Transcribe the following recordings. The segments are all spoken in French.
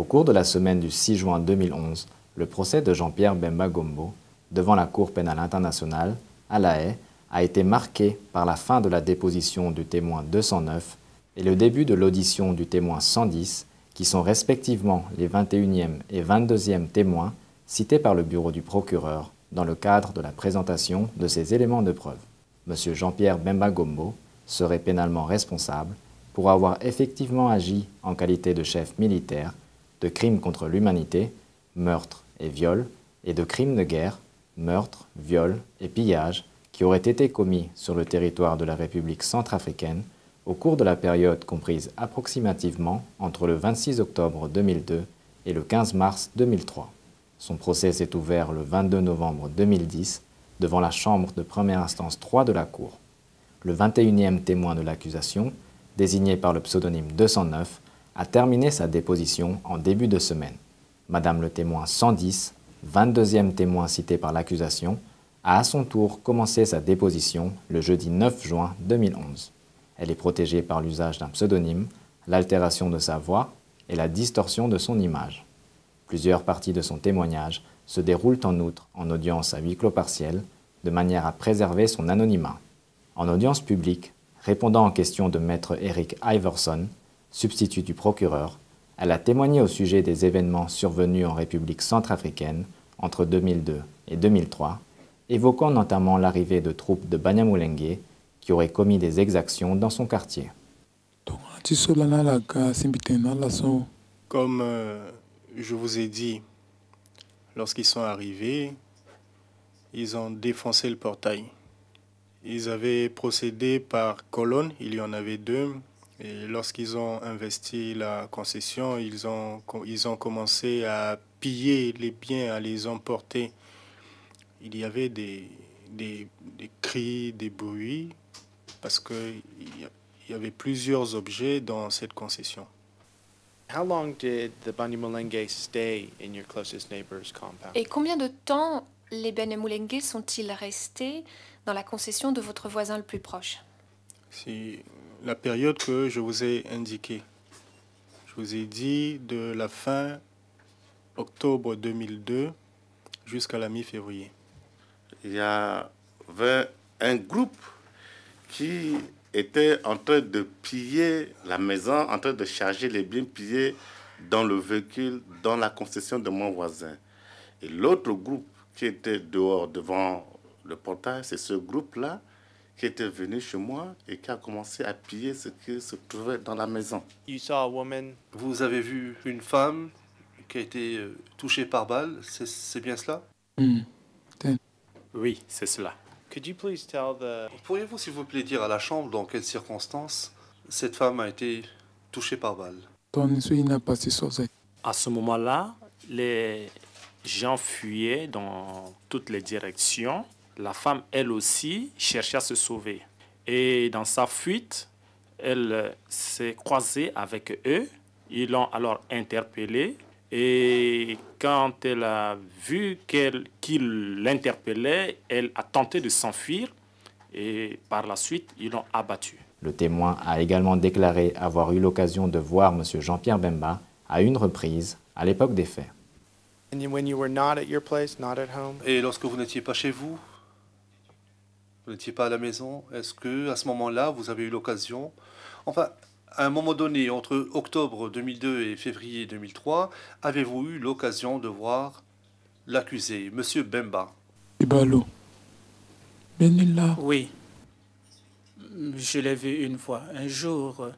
cours de la semaine du 6 juin 2011, le procès de Jean-Pierre Bemba Gombo devant la Cour pénale internationale, à La Haye, a été marqué par la fin de la déposition du témoin 209 et le début de l'audition du témoin 110, qui sont respectivement les 21e et 22e témoins cités par le bureau du procureur dans le cadre de la présentation de ces éléments de preuve. M. Jean-Pierre Bemba Gombo serait pénalement responsable pour avoir effectivement agi en qualité de chef militaire de crimes contre l'humanité, meurtre et viol, et de crimes de guerre, meurtre, viol et pillage qui auraient été commis sur le territoire de la République centrafricaine au cours de la période comprise approximativement entre le 26 octobre 2002 et le 15 mars 2003. Son procès s'est ouvert le 22 novembre 2010 devant la chambre de première instance 3 de la Cour. Le 21e témoin de l'accusation, désigné par le pseudonyme 209, a terminé sa déposition en début de semaine. Madame le témoin 110, 22e témoin cité par l'accusation, a à son tour commencé sa déposition le jeudi 9 juin 2011. Elle est protégée par l'usage d'un pseudonyme, l'altération de sa voix et la distorsion de son image. Plusieurs parties de son témoignage se déroulent en outre en audience à huis clos partiel, de manière à préserver son anonymat. En audience publique, répondant aux questions de maître Eric Iverson, substitut du procureur, elle a témoigné au sujet des événements survenus en République centrafricaine entre 2002 et 2003, évoquant notamment l'arrivée de troupes de Banyamulenge qui auraient commis des exactions dans son quartier. Comme je vous ai dit, lorsqu'ils sont arrivés, ils ont défoncé le portail. Ils avaient procédé par colonne, il y en avait 2. Et lorsqu'ils ont investi la concession, ils ont commencé à piller les biens, à les emporter. Il y avait des cris, des bruits, parce qu'il y avait plusieurs objets dans cette concession. How long did the Banyamulenge stay in your closest neighbor's compound? Et combien de temps les Banyamulenge sont-ils restés dans la concession de votre voisin le plus proche? C'est la période que je vous ai indiquée. Je vous ai dit de la fin octobre 2002 jusqu'à la mi-février. Il y avait un groupe qui était en train de piller la maison, en train de charger les biens pillés dans le véhicule, dans la concession de mon voisin. Et l'autre groupe qui était dehors devant le portail, c'est ce groupe-là qui était venu chez moi et qui a commencé à piller ce qui se trouvait dans la maison. You saw a woman. Vous avez vu une femme qui a été touchée par balle, c'est bien cela? Oui, c'est cela. Could you please tell the... Pourriez-vous, s'il vous plaît, dire à la Chambre dans quelles circonstances cette femme a été touchée par balle? À ce moment-là, les gens fuyaient dans toutes les directions. La femme, elle aussi, cherchait à se sauver. Et dans sa fuite, elle s'est croisée avec eux. Ils l'ont alors interpellée. Et quand elle a vu qu'il l'interpellait, elle a tenté de s'enfuir. Et par la suite, ils l'ont abattue. Le témoin a également déclaré avoir eu l'occasion de voir M. Jean-Pierre Bemba à une reprise à l'époque des faits. When you were not at your place, not at home? Et lorsque vous n'étiez pas chez vous, vous n'étiez pas à la maison, est-ce que à ce moment-là, vous avez eu l'occasion, enfin, à un moment donné, entre octobre 2002 et février 2003, avez-vous eu l'occasion de voir l'accusé, M. Bemba? Oui, je l'ai vu une fois. Un jour,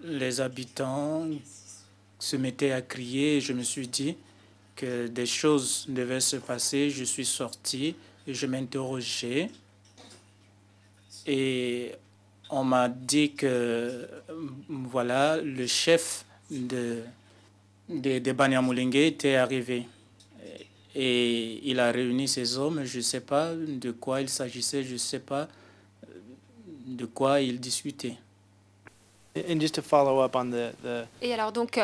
les habitants se mettaient à crier. Je me suis dit que des choses devaient se passer. Je suis sorti et je m'interrogeais. Et on m'a dit que voilà, le chef des Banyamulenge était arrivé. Et il a réuni ses hommes. Je ne sais pas de quoi il s'agissait. Je ne sais pas de quoi ils discutaient. And just to follow up on Et alors donc,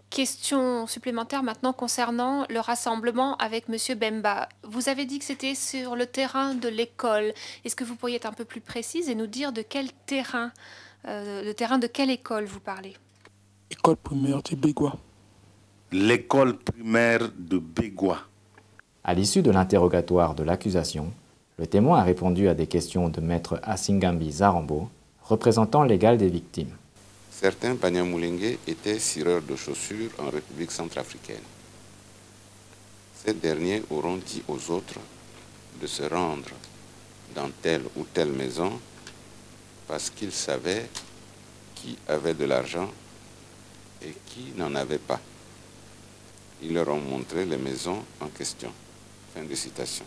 question supplémentaire maintenant concernant le rassemblement avec Monsieur Bemba. Vous avez dit que c'était sur le terrain de l'école. Est-ce que vous pourriez être un peu plus précise et nous dire de quel terrain, le terrain de quelle école vous parlez? École primaire de Bégua. L'école primaire de Bégua. À l'issue de l'interrogatoire de l'accusation, le témoin a répondu à des questions de maître Asingambi Zarambo, représentant légal des victimes. Certains Banyamulenge étaient cireurs de chaussures en République centrafricaine. Ces derniers auront dit aux autres de se rendre dans telle ou telle maison parce qu'ils savaient qui avait de l'argent et qui n'en avait pas. Ils leur ont montré les maisons en question. Fin de citation.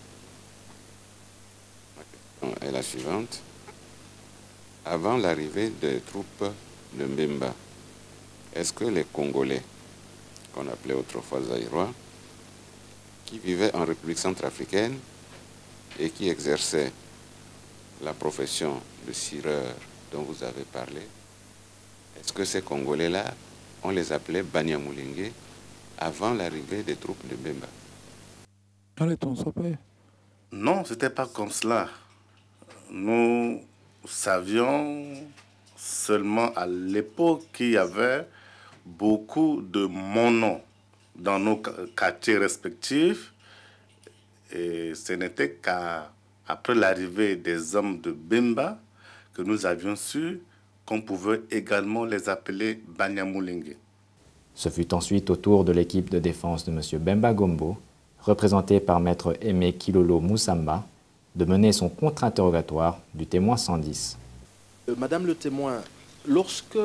La question est la suivante. Avant l'arrivée des troupes de Mbemba, est-ce que les Congolais, qu'on appelait autrefois Zaïrois, qui vivaient en République centrafricaine et qui exerçaient la profession de cireur dont vous avez parlé, est-ce que ces Congolais-là, on les appelait Banyamulenge avant l'arrivée des troupes de Mbemba? Non, ce n'était pas comme cela. Nous savions seulement à l'époque qu'il y avait beaucoup de monos dans nos quartiers respectifs. Et ce n'était qu'après l'arrivée des hommes de Bemba que nous avions su qu'on pouvait également les appeler Banyamulenge. Ce fut ensuite au tour de l'équipe de défense de M. Bemba Gombo, représentée par maître Aimé Kilolo Moussamba, de mener son contre-interrogatoire du témoin 110. Madame le témoin, lorsque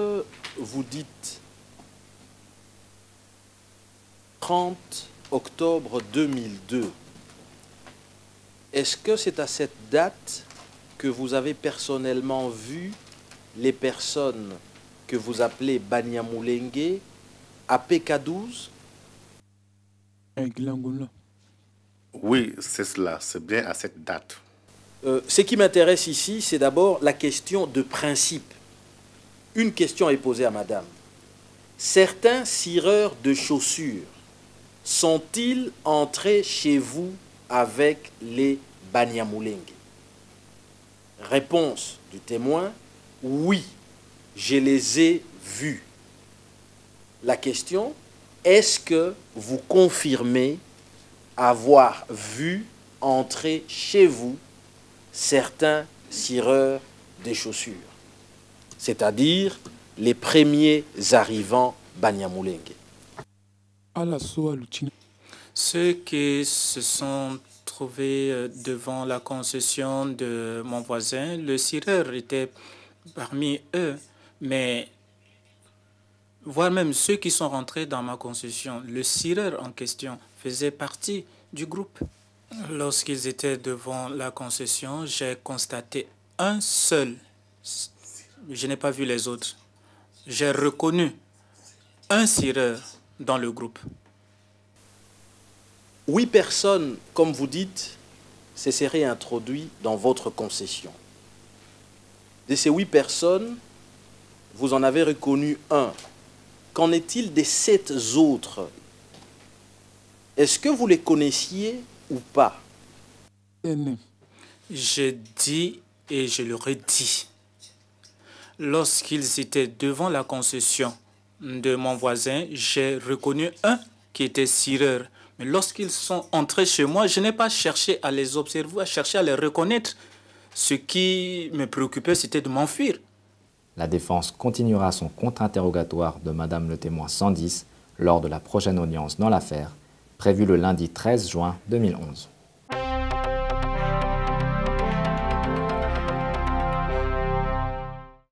vous dites 30 octobre 2002, est-ce que c'est à cette date que vous avez personnellement vu les personnes que vous appelez Banyamulenge à PK12? Oui, c'est cela, c'est bien à cette date. Ce qui m'intéresse ici, c'est d'abord la question de principe. Une question est posée à madame. Certains cireurs de chaussures sont-ils entrés chez vous avec les Banyamulenge? Réponse du témoin, oui, je les ai vus. La question, est-ce que vous confirmez avoir vu entrer chez vous certains cireurs des chaussures, c'est-à-dire les premiers arrivants Banyamulenge? Ceux qui se sont trouvés devant la concession de mon voisin, le cireur était parmi eux, mais voire même ceux qui sont rentrés dans ma concession, le cireur en question faisait partie du groupe. Lorsqu'ils étaient devant la concession, j'ai constaté un seul. Je n'ai pas vu les autres. J'ai reconnu un cireur dans le groupe. 8 personnes, comme vous dites, se seraient introduites dans votre concession. De ces 8 personnes, vous en avez reconnu un. Qu'en est-il des 7 autres? Est-ce que vous les connaissiez ou pas? Je dis et je le redis. Lorsqu'ils étaient devant la concession de mon voisin, j'ai reconnu un qui était cireur. Mais lorsqu'ils sont entrés chez moi, je n'ai pas cherché à les observer, à chercher à les reconnaître. Ce qui me préoccupait, c'était de m'enfuir. La défense continuera son contre-interrogatoire de Madame le témoin 110 lors de la prochaine audience dans l'affaire, prévue le lundi 13 juin 2011.